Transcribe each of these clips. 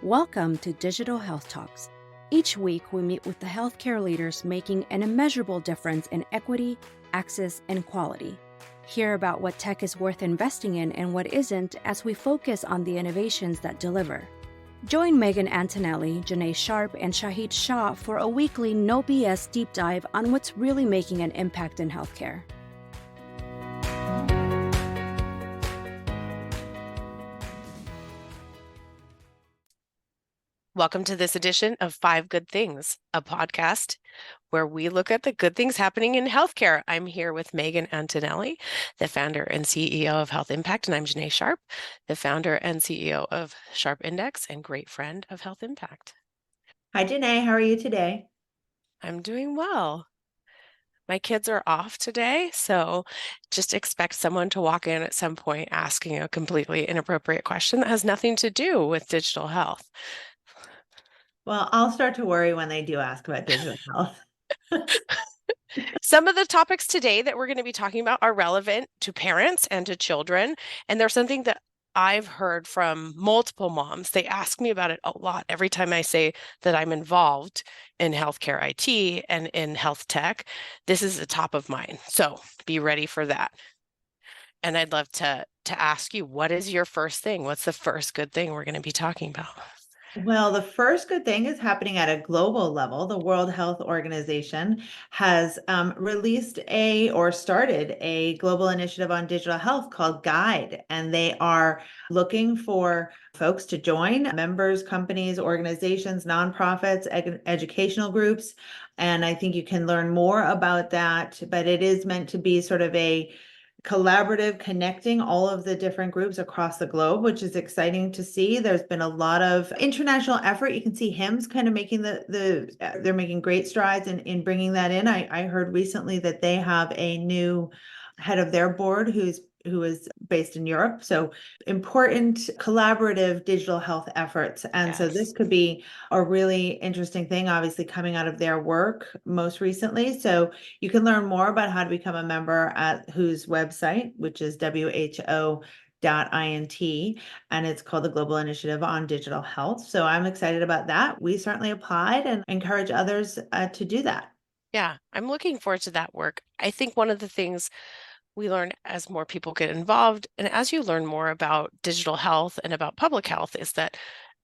Welcome to Digital Health Talks. Each week, we meet with the healthcare leaders making an immeasurable difference in equity, access, and quality. Hear about what tech is worth investing in and what isn't as we focus on the innovations that deliver. Join Megan Antonelli, Janae Sharp, and Shahid Shah for a weekly no BS deep dive on what's really making an impact in healthcare. Welcome to this edition of Five Good Things, a podcast where we look at the good things happening in healthcare. I'm here with Megan Antonelli, the founder and CEO of Health Impact, and I'm Janae Sharp, the founder and CEO of Sharp Index and great friend of Health Impact. Hi, Janae. How are you today? I'm doing well. My kids are off today, so just expect someone to walk in at some point asking a completely inappropriate question that has nothing to do with digital health. Well, I'll start to worry when they do ask about digital health. Some of the topics today that we're going to be talking about are relevant to parents and to children. And there's something that I've heard from multiple moms. They ask me about it a lot every time I say that I'm involved in healthcare IT and in health tech. This is the top of mind. So be ready for that. And I'd love to ask you, what is your first thing? What's the first good thing we're going to be talking about? Well, the first good thing is happening at a global level. The World Health Organization has started a global initiative on digital health called Guide, and they are looking for folks to join, members, companies, organizations, nonprofits, educational groups. And I think you can learn more about that, but it is meant to be sort of a collaborative, connecting all of the different groups across the globe, which is exciting to see. There's been a lot of international effort. You can see HIMSS kind of making they're making great strides in bringing that in. I heard recently that they have a new head of their board who is based in Europe. So important collaborative digital health efforts. And so this could be a really interesting thing, obviously coming out of their work most recently. So you can learn more about how to become a member at WHO's website, which is WHO.int, and it's called the Global Initiative on Digital Health. So I'm excited about that. We certainly applied and encourage others to do that. Yeah, I'm looking forward to that work. I think one of the things we learn as more people get involved, and as you learn more about digital health and about public health, is that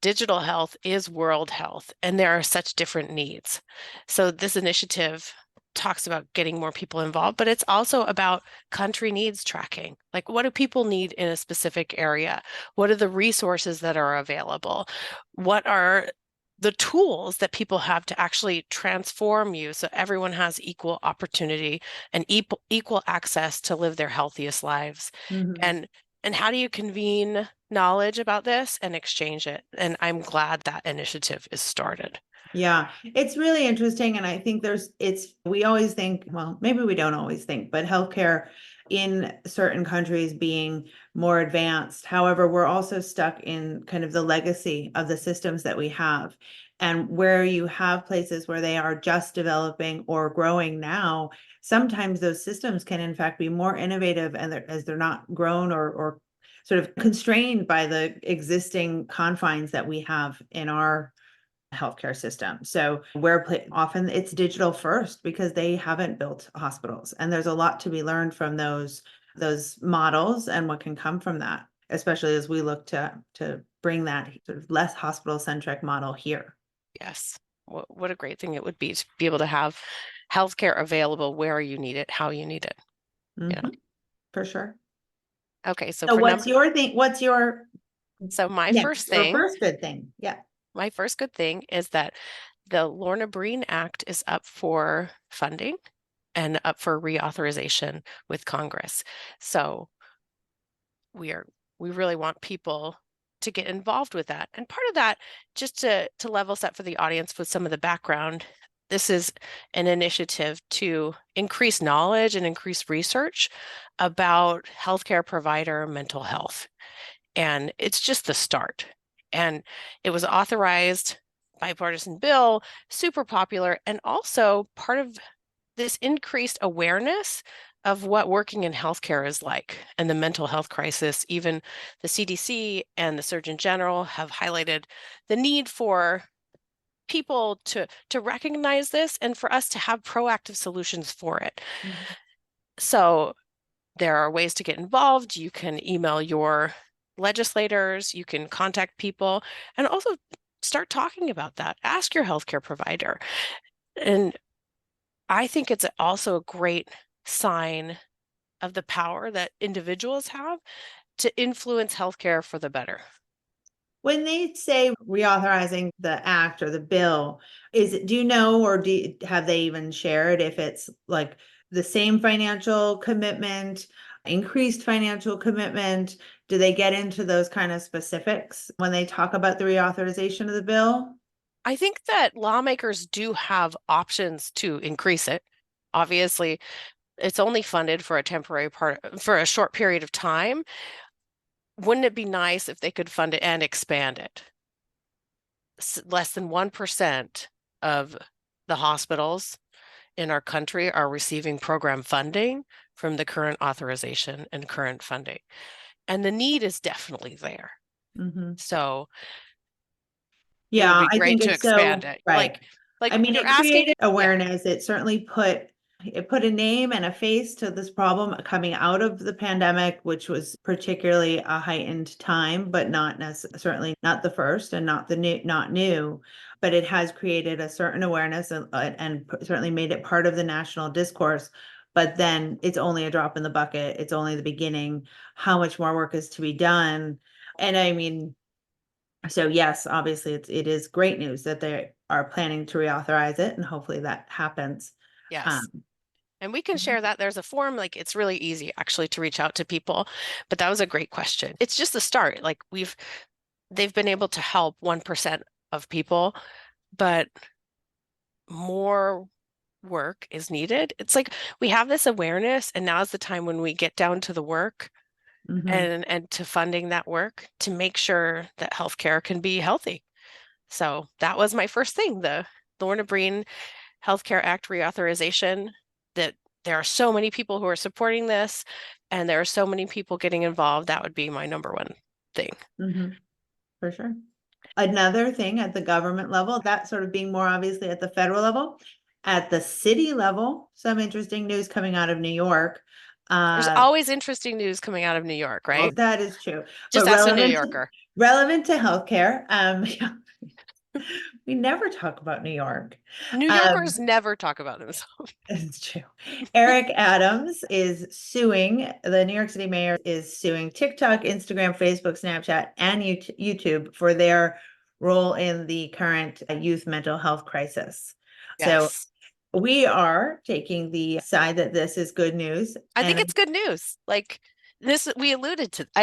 digital health is world health, and there are such different needs. So this initiative talks about getting more people involved, but it's also about country needs tracking. Like, what do people need in a specific area? What are the resources that are available? What are the tools that people have to actually transform you so everyone has equal opportunity and equal access to live their healthiest lives? Mm-hmm. And how do you convene knowledge about this and exchange it? And I'm glad that initiative is started. Yeah, it's really interesting. And I think we always think, well, maybe we don't always think, but healthcare in certain countries being more advanced. However, we're also stuck in kind of the legacy of the systems that we have. And where you have places where they are just developing or growing now, sometimes those systems can in fact be more innovative and as they're not grown or sort of constrained by the existing confines that we have in our healthcare system. So often it's digital first because they haven't built hospitals, and there's a lot to be learned from those models and what can come from that, especially as we look to bring that sort of less hospital centric model here. Yes. What a great thing it would be to be able to have healthcare available where you need it, how you need it. Mm-hmm. Yeah. For sure. Okay. So what's your thing? So my first good thing? Yeah. My first good thing is that the Lorna Breen Act is up for funding and up for reauthorization with Congress. So we really want people to get involved with that. And part of that, just to level set for the audience with some of the background, this is an initiative to increase knowledge and increase research about healthcare provider mental health. And it's just the start. And it was authorized, bipartisan bill, super popular, and also part of this increased awareness of what working in healthcare is like and the mental health crisis. Even the CDC and the Surgeon General have highlighted the need for people to recognize this and for us to have proactive solutions for it. Mhm. So there are ways to get involved. You can email your legislators, you can contact people, and also start talking about that. Ask your healthcare provider. And I think it's also a great sign of the power that individuals have to influence healthcare for the better. When they say reauthorizing the act or the bill, do you know, or have they even shared if it's like the same financial commitment, increased financial commitment? Do they get into those kind of specifics when they talk about the reauthorization of the bill? I think that lawmakers do have options to increase it. Obviously, it's only funded for a short period of time. Wouldn't it be nice if they could fund it and expand it? Less than 1% of the hospitals in our country are receiving program funding from the current authorization and current funding. And the need is definitely there. Mhm. So it would Yeah, be I great think to it's expand so it. right. Like I mean, you're it asking, created yeah, awareness. It certainly put a name and a face to this problem coming out of the pandemic, which was particularly a heightened time, but not certainly not the first and not new, but it has created a certain awareness and certainly made it part of the national discourse. But then it's only a drop in the bucket. It's only the beginning. How much more work is to be done? And I mean, so yes, obviously it is great news that they are planning to reauthorize it, and hopefully that happens. yes. Um, And we can share that. There's a form, like it's really easy actually to reach out to people. But that was a great question. It's just the start. Like they've been able to help 1% of people, but more work is needed. It's like we have this awareness, and now is the time when we get down to the work mhm. and to funding that work to make sure that healthcare can be healthy. So that was my first thing, the Lorna Breen Healthcare Act reauthorization, that there are so many people who are supporting this and there are so many people getting involved. That would be my number one thing. Mhm. For sure. Another thing at the government level, that sort of being more obviously at the federal level, at the city level, some interesting news coming out of New York. There's Uh, always interesting news coming out of New York, well, right? that is true, but Just ask a New Yorker. relevant to healthcare. Yeah, we never talk about New York. New Um, Yorkers never talk about themselves. It's true. Eric Adams is suing, the New York City mayor is suing TikTok, Instagram, Facebook, Snapchat, and YouTube for their role in the current youth mental health crisis. So Yes. we are taking the side that this is good news. I think And it's good news. Like this, I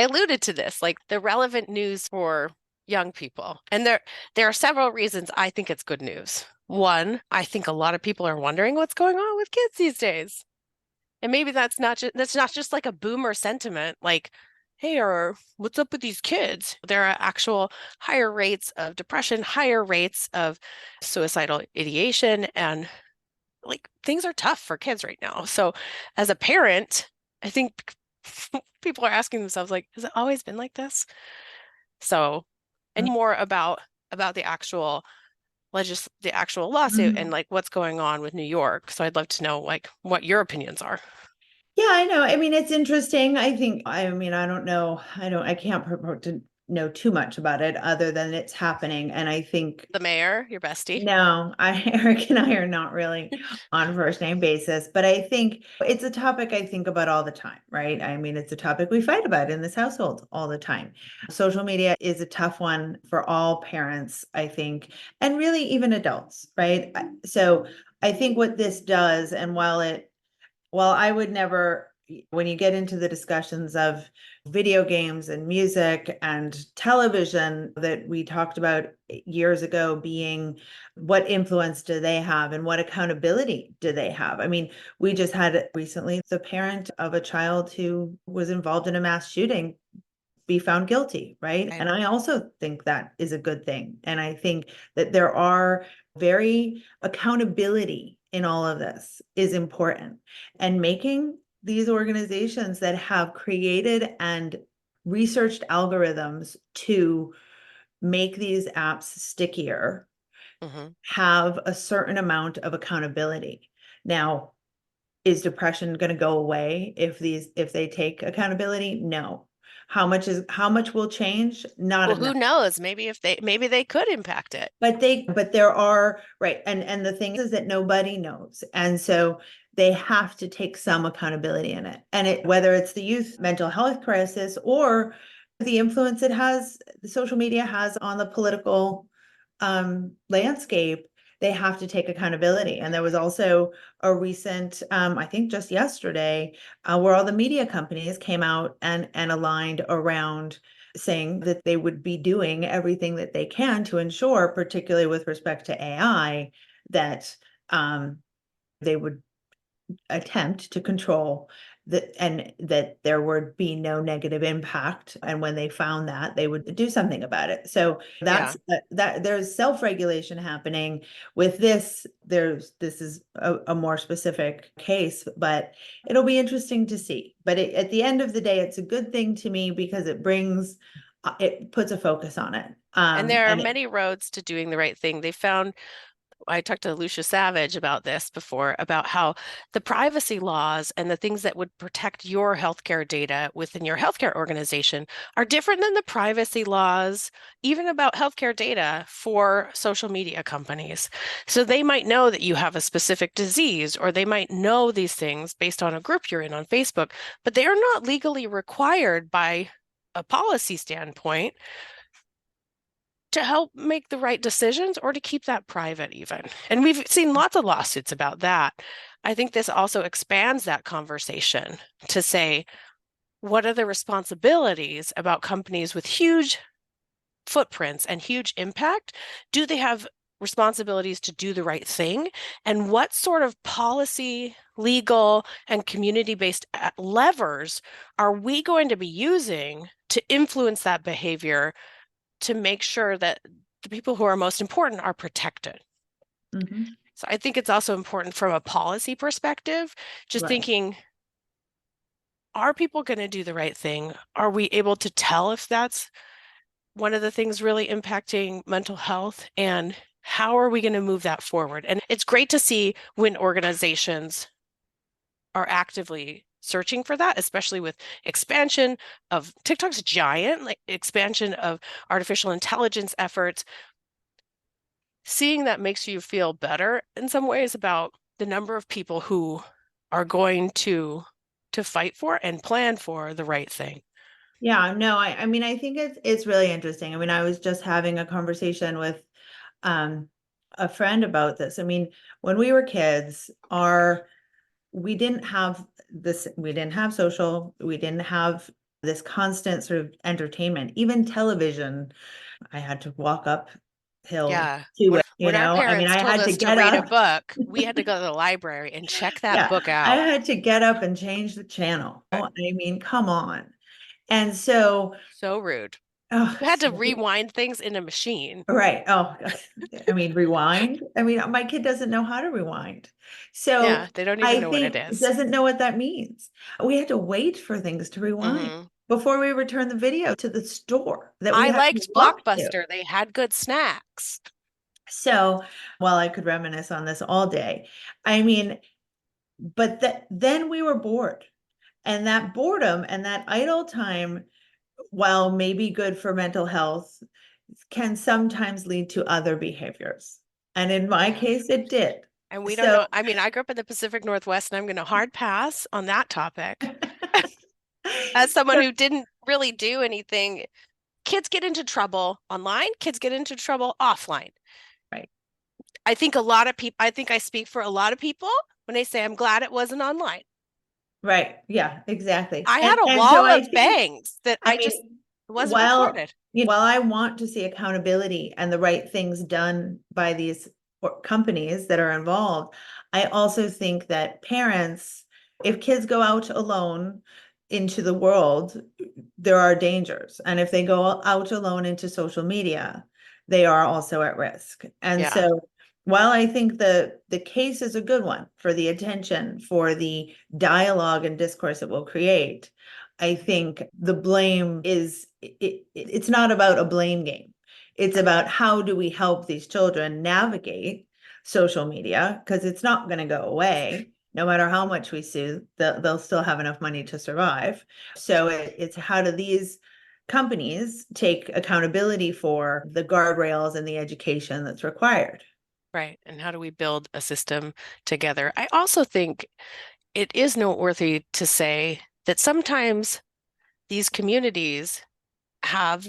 alluded to this, like the relevant news for young people. And there are several reasons I think it's good news. One, I think a lot of people are wondering what's going on with kids these days. And maybe that's not just like a boomer sentiment, like, hey, or what's up with these kids? There are actual higher rates of depression, higher rates of suicidal ideation, and like things are tough for kids right now. So as a parent, I think people are asking themselves, like, has it always been like this? So, and more about the actual lawsuit and Mhm. like what's going on with New York. So I'd love to know like what your opinions are. Yeah, I know. I mean, it's interesting. I don't know. I can't purport to know too much about it other than it's happening. And I think The mayor, your bestie. no, Eric and I are not really on first name basis, but I think it's a topic I think about all the time, right? I mean, it's a topic we fight about in this household all the time. Social media is a tough one for all parents, I think, and really even adults, right? So I think what this does, and while I would never, when you get into the discussions of video games and music and television that we talked about years ago being what influence do they have and what accountability do they have? I mean, we just had recently the parent of a child who was involved in a mass shooting be found guilty, right? Right. And I also think that is a good thing. And I think that there are very accountability in all of this is important and making these organizations that have created and researched algorithms to make these apps stickier have a certain amount of accountability. Now, is depression going to go away if they take accountability? No. How much will change? Not Well, enough. who knows? Maybe they could impact it. But there are, right. And the thing is that nobody knows. And so they have to take some accountability in it. And whether it's the youth mental health crisis or the influence the social media has on the political landscape, they have to take accountability. And there was also a recent, I think just yesterday, where all the media companies came out and aligned around saying that they would be doing everything that they can to ensure, particularly with respect to AI, that they would attempt to control and that there would be no negative impact. And when they found that, they would do something about it. So that's that there's self-regulation happening with this. This is a more specific case, but it'll be interesting to see. But at the end of the day, it's a good thing to me because it puts a focus on it. And there are many roads to doing the right thing. I talked to Lucia Savage about this before, about how the privacy laws and the things that would protect your healthcare data within your healthcare organization are different than the privacy laws, even about healthcare data for social media companies. So they might know that you have a specific disease, or they might know these things based on a group you're in on Facebook, but they are not legally required by a policy standpoint to help make the right decisions or to keep that private even. And we've seen lots of lawsuits about that. I think this also expands that conversation to say, what are the responsibilities about companies with huge footprints and huge impact? Do they have responsibilities to do the right thing? And what sort of policy, legal, and community-based levers are we going to be using to influence that behavior to make sure that the people who are most important are protected? So I think it's also important from a policy perspective, just thinking, are people going to do the right thing? Are we able to tell if that's one of the things really impacting mental health? And how are we going to move that forward? And it's great to see when organizations are actively searching for that, especially with expansion of TikTok's giant, like expansion of artificial intelligence efforts. Seeing that makes you feel better in some ways about the number of people who are going to fight for and plan for the right thing. Yeah, no, I mean, I think it's really interesting. I mean, I was just having a conversation with a friend about this. I mean, when we were kids, we didn't have social, we didn't have this constant sort of entertainment, even television. I had to walk uphill Yeah. to it, When our I mean, parents I told had to us to get read a up. book, we had to go to the library and check that book I out. had to get up and change the channel. I mean, come on. And so, So rude. oh, You had to rewind things in a machine. right. Oh, I mean, rewind. I mean, my kid doesn't know how to rewind. So Yeah, they don't even I know what it think is. doesn't know what that means. We had to wait for things to rewind before we return the video to the store that we I had to liked walk to. Blockbuster. They had good snacks. So, well, I could reminisce on this all day. I mean, but then we were bored. And that boredom and that idle time, while maybe good for mental health, can sometimes lead to other behaviors. And in my case, it did. And we don't So know. I mean, I grew up in the Pacific Northwest, and I'm going to hard pass on that topic. As someone who didn't really do anything, kids get into trouble online, kids get into trouble offline. Right. I think I speak for a lot of people when they say I'm glad it wasn't online. Right. Yeah, exactly. I had a And so wall I of think, bangs that I I just mean, wasn't recorded. while I want to see accountability and the right things done by these companies that are involved, I also think that parents, if kids go out alone into the world, there are dangers. And if they go out alone into social media, they are also at risk. And Yeah. so While I think the case is a good one for the attention, for the dialogue and discourse it will create, I think the blame is it's not about a blame game. It's about how do we help these children navigate social media, because it's not going to go away. No matter how much we sue, they'll still have enough money to survive. So it's how do these companies take accountability for the guardrails and the education that's required. Right. And how do we build a system together? I also think it is noteworthy to say that sometimes these communities have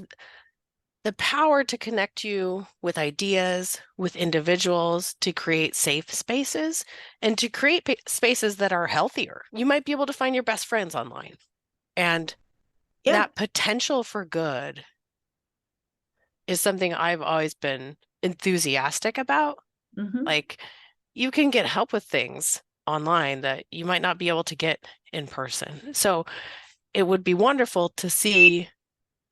the power to connect you with ideas, with individuals, to create safe spaces and to create spaces that are healthier. You might be able to find your best friends online. And Yeah. that potential for good is something I've always been enthusiastic about. Mhm. Like, you can get help with things online that you might not be able to get in person. So it would be wonderful to see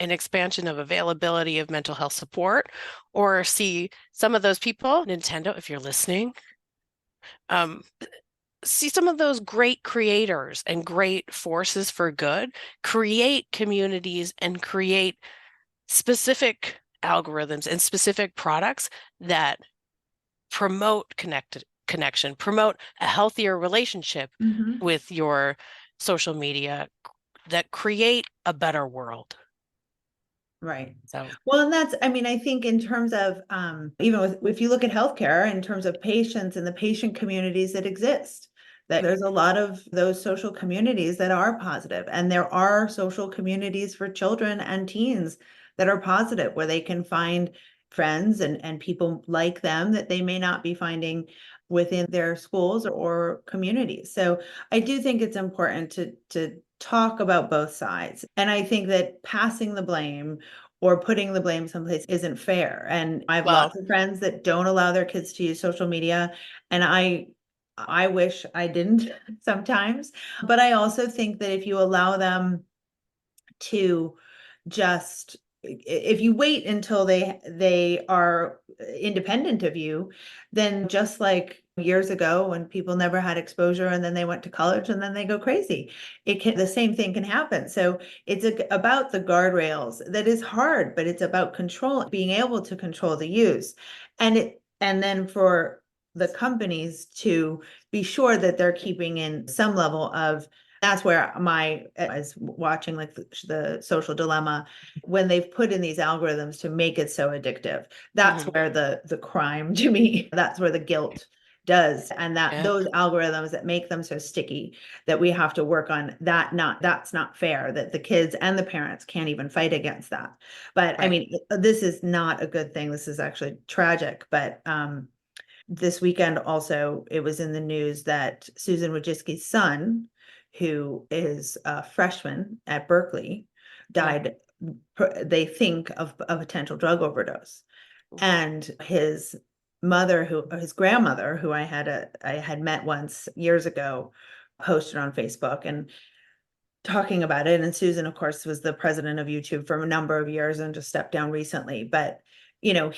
an expansion of availability of mental health support, or see some of those people, Nintendo, if you're listening, um, see some of those great creators and great forces for good create communities and create specific algorithms and specific products that promote connection, promote a healthier relationship Mhm. with your social media, that create a better world. Right. So, Well, and that's, I mean, I think in terms of even if you look at healthcare, in terms of patients and the patient communities that exist, that there's a lot of those social communities that are positive, and there are social communities for children and teens that are positive, where they can find friends and people like them that they may not be finding within their schools or communities. So I do think it's important to talk about both sides. And I think that passing the blame or putting the blame someplace isn't fair. And I have well, lots of friends that don't allow their kids to use social media. And I wish I didn't sometimes. But I also think that if you allow them to just if you wait until they are independent of you, then just like years ago when people never had exposure and then they went to college and then they go crazy, the same thing can happen. So it's about the guardrails. That is hard, but it's about control, being able to control the use, and then for the companies to be sure that they're keeping in some level of. That's where I was watching like the social dilemma, when they've put in these algorithms to make it so addictive. That's where the crime to me, that's where the guilt does. And that yeah, those algorithms that make them so sticky, that we have to work on that's not fair, that the kids and the parents can't even fight against that. But I right. mean, this is not a good thing. This is actually tragic. But this weekend also, it was in the news that Susan Wojcicki's son, who is a freshman at Berkeley, Yeah. died, they think, of a potential drug overdose. And his grandmother, who I had met once years ago, posted on Facebook and talking about it. And Susan, of course, was the president of YouTube for a number of years and just stepped down recently. But you know,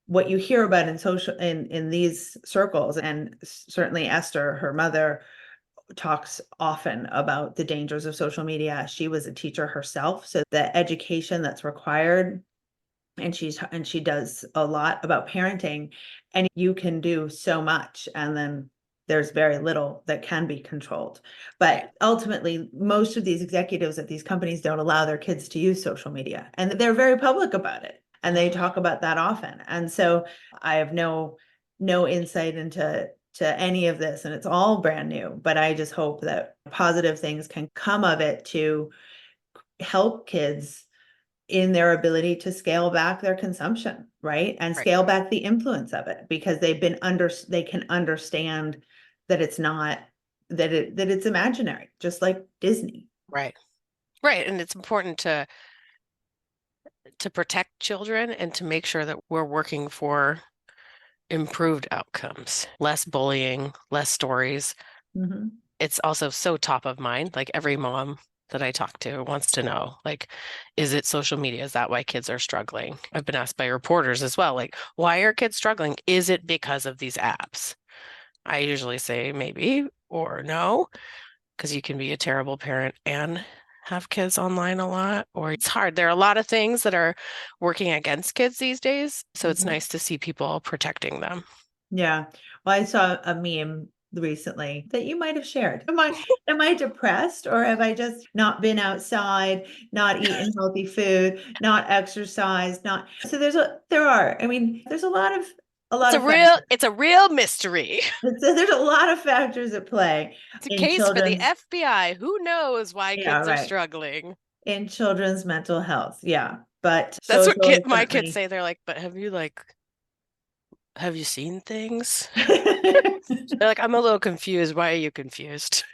what you hear about in these circles, and certainly Esther, her mother, talks often about the dangers of social media. She was a teacher herself, so the education that's required, and she does a lot about parenting, and you can do so much, and then there's very little that can be controlled. Right. But ultimately, most of these executives at these companies don't allow their kids to use social media, and they're very public about it, and they talk about that often. And so I have no insight into any of this, and it's all brand new, but I just hope that positive things can come of it to help kids in their ability to scale back their consumption, right? And Right. scale back the influence of it, because they can understand that it's not, that it's imaginary, just like Disney. Right. Right. And it's important to protect children and to make sure that we're working for improved outcomes, less bullying, less stories. Mhm. It's also so top of mind. Like, every mom that I talk to wants to know, like, is it social media? Is that why kids are struggling? I've been asked by reporters as well, like, why are kids struggling? Is it because of these apps? I usually say maybe or no, because you can be a terrible parent and have kids online a lot, or it's hard. There are a lot of things that are working against kids these days. So it's Mhm. nice to see people protecting them. Yeah. Well, I saw a meme recently that you might have shared. Am I depressed, or have I just not been outside, not eaten healthy food, not exercised, not so there's a lot of factors. It's a real mystery. There's a lot of factors at play It's a in case for the children's, FBI. Who knows why yeah, kids are right. struggling? In children's mental health. Yeah. But That's what social is my kids certainly say. They're like, but have you seen things? They're like, I'm a little confused. Why are you confused?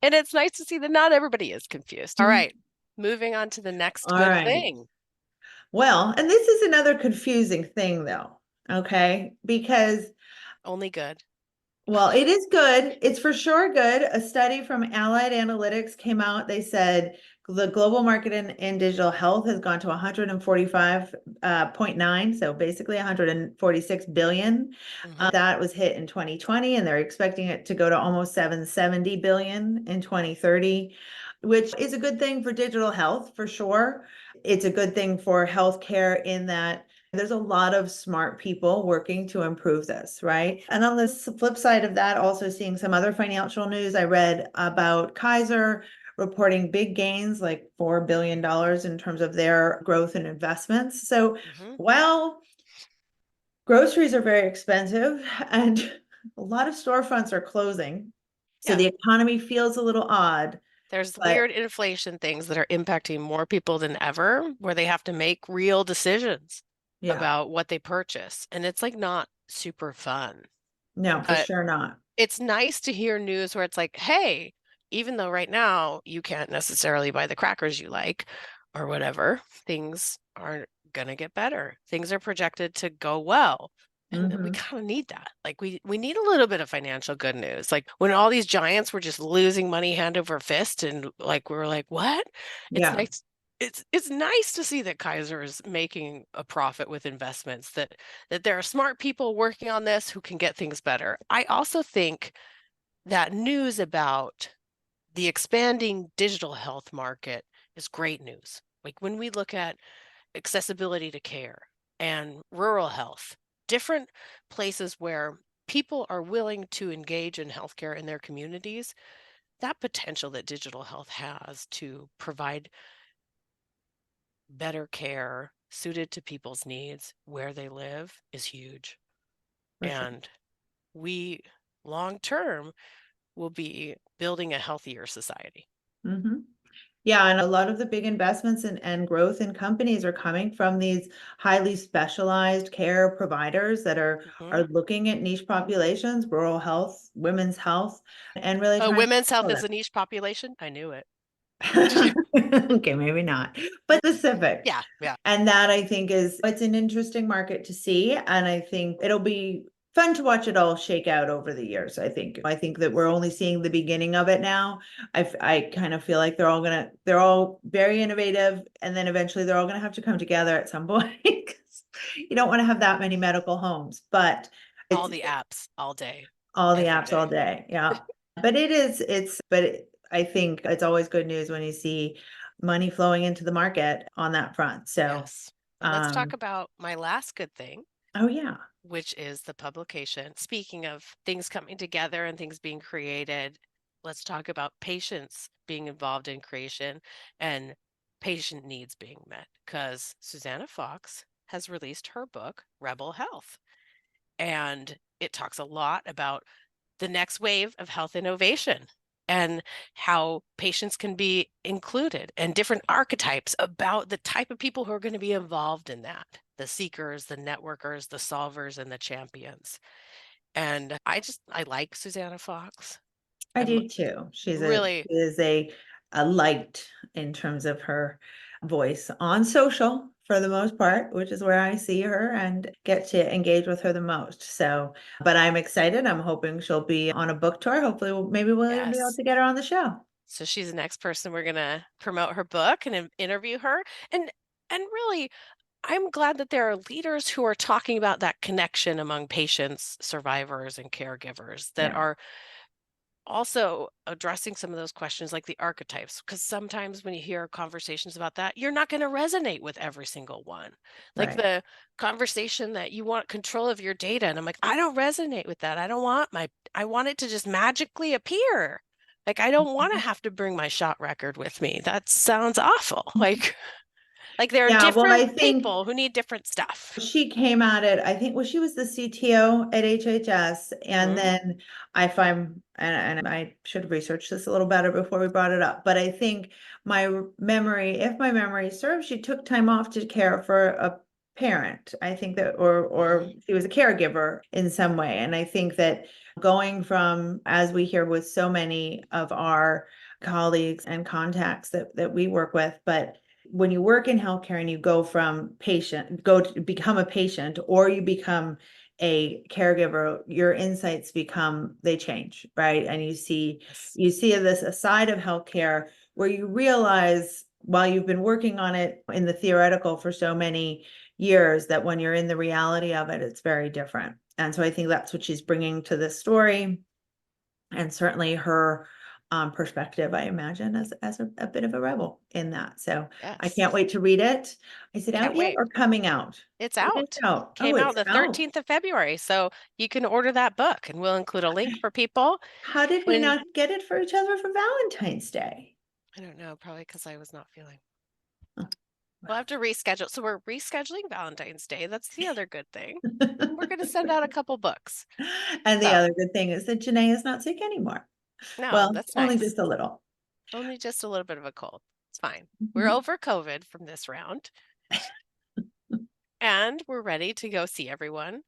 And it's nice to see that not everybody is confused. All right, moving on to the next all good right. thing. Well, and this is another confusing thing though, okay? Because, Only good. well, it is good. It's for sure good. A study from Allied Analytics came out. They said the global market in digital health has gone to 145.9, so basically 146 billion. Mhm. That was hit in 2020, and they're expecting it to go to almost 770 billion in 2030, which is a good thing for digital health for sure. It's a good thing for healthcare in that there's a lot of smart people working to improve this, right? And on the flip side of that, also seeing some other financial news, I read about Kaiser reporting big gains, like $4 billion in terms of their growth and investments. So, Mhm. well, groceries are very expensive and a lot of storefronts are closing. So Yeah. the economy feels a little odd, There's but weird inflation things that are impacting more people than ever, where they have to make real decisions yeah, about what they purchase. And it's like not super fun. no, for But sure not. it's nice to hear news where it's like, hey, even though right now you can't necessarily buy the crackers you like or whatever, things are gonna get better. Things are projected to go well. And we Mhm. kind of need that. Like we need a little bit of financial good news. Like when all these giants were just losing money hand over fist and like we were like, what? It's Yeah. nice. It's nice to see that Kaiser is making a profit with investments, that there are smart people working on this who can get things better. I also think that news about the expanding digital health market is great news. Like when we look at accessibility to care and rural health, different places where people are willing to engage in healthcare in their communities, that potential that digital health has to provide better care suited to people's needs where they live is huge. For sure. And we, long term, will be building a healthier society. Mhm. Yeah, and a lot of the big investments and growth in companies are coming from these highly specialized care providers that are Mhm. looking at niche populations, rural health, women's health, and really Oh, trying to women's health fill is them. a niche population? I knew it. Okay, maybe not, but specific. Yeah, yeah. And that I think it's an interesting market to see. And I think it'll be fun to watch it all shake out over the years. I think that we're only seeing the beginning of it now. I kind of feel like they're all very innovative. And then eventually they're all gonna have to come together at some point. 'Cause you don't want to have that many medical homes, but All it's the apps all day, all the every apps all day. day. Yeah. But I think it's always good news when you see money flowing into the market on that front. So, Yes. And let's talk um, about my last good thing, oh yeah, which is the publication. Speaking of things coming together and things being created, let's talk about patients being involved in creation and patient needs being met. Because Susanna Fox has released her book, Rebel Health, and it talks a lot about the next wave of health innovation and how patients can be included and different archetypes about the type of people who are going to be involved in that, the seekers, the networkers, the solvers, and the champions. And I like Susanna Fox. I I'm do too. really, She is a light in terms of her voice on social for the most part, which is where I see her and get to engage with her the most. So, but I'm excited. I'm hoping she'll be on a book tour. Hopefully, maybe we'll even be able yes. to get her on the show. So she's the next person we're going to promote her book and interview her. And really, I'm glad that there are leaders who are talking about that connection among patients, survivors, and caregivers that Yeah. are also addressing some of those questions like the archetypes, because sometimes when you hear conversations about that, you're not going to resonate with every single one. Like Right. the conversation that you want control of your data. And I'm like, I don't resonate with that. I want it to just magically appear. Like, I don't want to have to bring my shot record with me. That sounds awful. Like there are Yeah, well, I different think people who need different stuff. she came at it, I think, well, she was the CTO at HHS. And Mhm. then if and I should have researched this a little better before we brought it up, but I think if my memory serves, she took time off to care for a parent. I think that, or she was a caregiver in some way. And I think that going from, as we hear with so many of our colleagues and contacts that we work with, but when you work in healthcare and you go to become a patient, or you become a caregiver, your insights they change, right? And you see this a side of healthcare where you realize, while you've been working on it in the theoretical for so many years, that when you're in the reality of it, it's very different. And so I think that's what she's bringing to this story. And certainly her perspective, I imagine, as a bit of a rebel in that. So I Yes. can't wait to read it. Is it out Can't yet wait. or coming out? It's It is out. out. Oh, Came out it's the out. 13th of February. So you can order that book and we'll include a link for people. How did we When not get it for each other for Valentine's Day? I don't know, probably because I was not feeling. Oh, We'll have to reschedule. So we're rescheduling Valentine's Day. That's the other good thing. And we're going to send out a couple books. And the So other good thing is that Janae is not sick anymore. no, Well, that's only nice. just a little. Only just a little bit of a cold. It's fine. We're Mhm. over COVID from this round. And we're ready to go see everyone.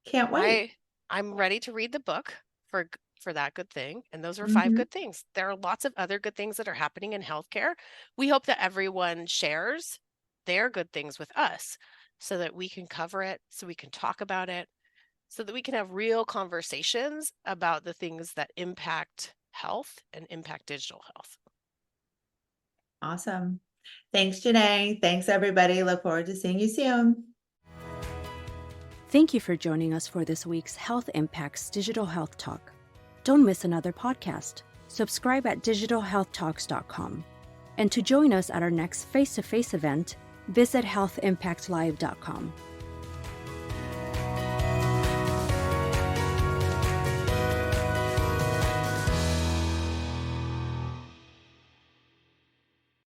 Can't wait. I'm ready to read the book for that good thing. And those are 5 Mhm. good things. There are lots of other good things that are happening in healthcare. We hope that everyone shares their good things with us so that we can cover it, so we can talk about it, so that we can have real conversations about the things that impact health and impact digital health. Awesome. Thanks, Janae. Thanks, everybody. Look forward to seeing you soon. Thank you for joining us for this week's Health Impacts Digital Health Talk. Don't miss another podcast. Subscribe at digitalhealthtalks.com. And to join us at our next face-to-face event, visit healthimpactlive.com.